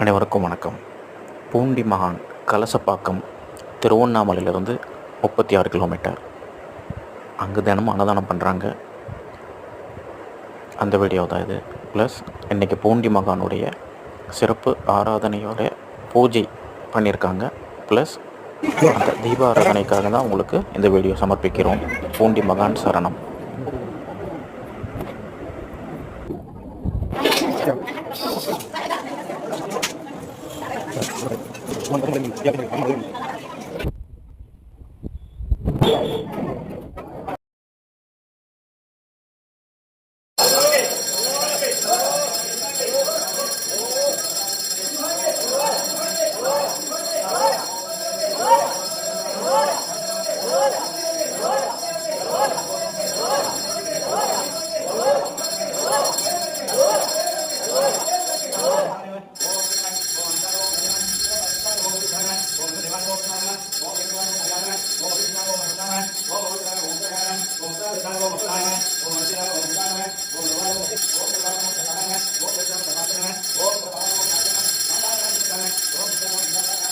அனைவருக்கும் வணக்கம். பூண்டி மகான் கலசப்பாக்கம் திருவண்ணாமலையிலிருந்து 36 கிலோமீட்டர். அங்கே தினமும் அன்னதானம் பண்ணுறாங்க. அந்த வீடியோ தான் இது. ப்ளஸ் இன்றைக்கி பூண்டி மகானுடைய சிறப்பு ஆராதனையோட பூஜை பண்ணியிருக்காங்க. ப்ளஸ் அந்த தீப ஆராதனைக்காக தான் உங்களுக்கு இந்த வீடியோ சமர்ப்பிக்கிறோம். பூண்டி மகான் சரணம்.